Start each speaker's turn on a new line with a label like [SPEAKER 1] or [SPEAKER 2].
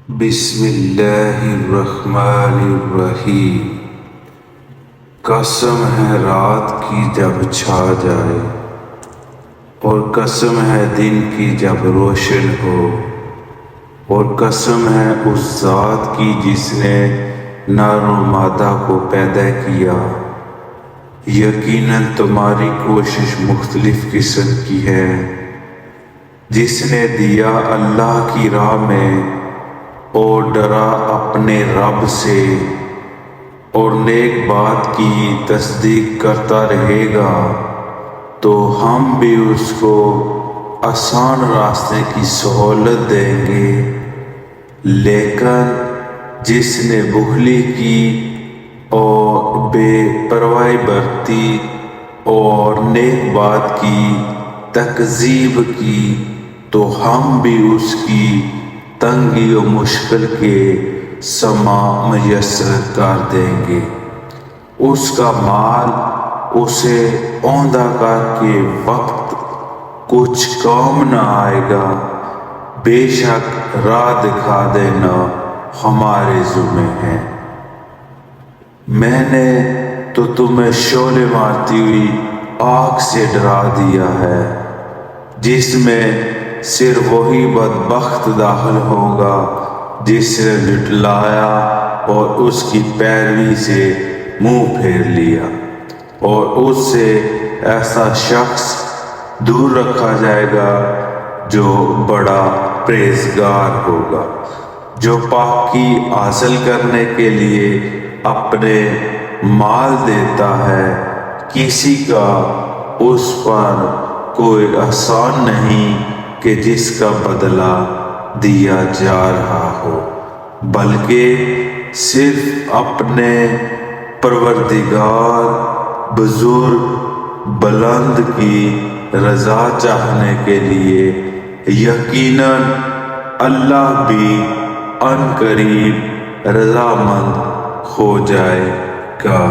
[SPEAKER 1] بسم اللہ الرحمن الرحیم۔ قسم ہے رات کی جب چھا جائے، اور قسم ہے دن کی جب روشن ہو، اور قسم ہے اس ذات کی جس نے نر و مادہ کو پیدا کیا۔ یقیناً تمہاری کوشش مختلف قسم کی ہے۔ جس نے دیا اللہ کی راہ میں اور ڈرا اپنے رب سے، اور نیک بات کی تصدیق کرتا رہے گا، تو ہم بھی اس کو آسان راستے کی سہولت دیں گے۔ لیکن جس نے بخلی کی اور بے پرواہی برتی اور نیک بات کی تکذیب کی، تو ہم بھی اس کی تنگی و مشکل کے سما میسر کر دیں گے۔ اس کا مال اسے اوندھا کر کے وقت کچھ کام نہ آئے گا۔ بے شک راہ دکھا دینا ہمارے ذمہ ہے۔ میں نے تو تمہیں شعلے مارتی ہوئی آگ سے ڈرا دیا ہے، جس میں صرف وہی بدبخت داخل ہوگا جس نے جھٹلایا اور اس کی پیروی سے منہ پھیر لیا، اور اس سے ایسا شخص دور رکھا جائے گا جو بڑا پرہیزگار ہوگا، جو پاکی حاصل کرنے کے لیے اپنے مال دیتا ہے۔ کسی کا اس پر کوئی احسان نہیں کہ جس کا بدلہ دیا جا رہا ہو، بلکہ صرف اپنے پروردگار بزرگ بلند کی رضا چاہنے کے لیے۔ یقیناً اللہ بھی عنقریب رضامند ہو جائے گا۔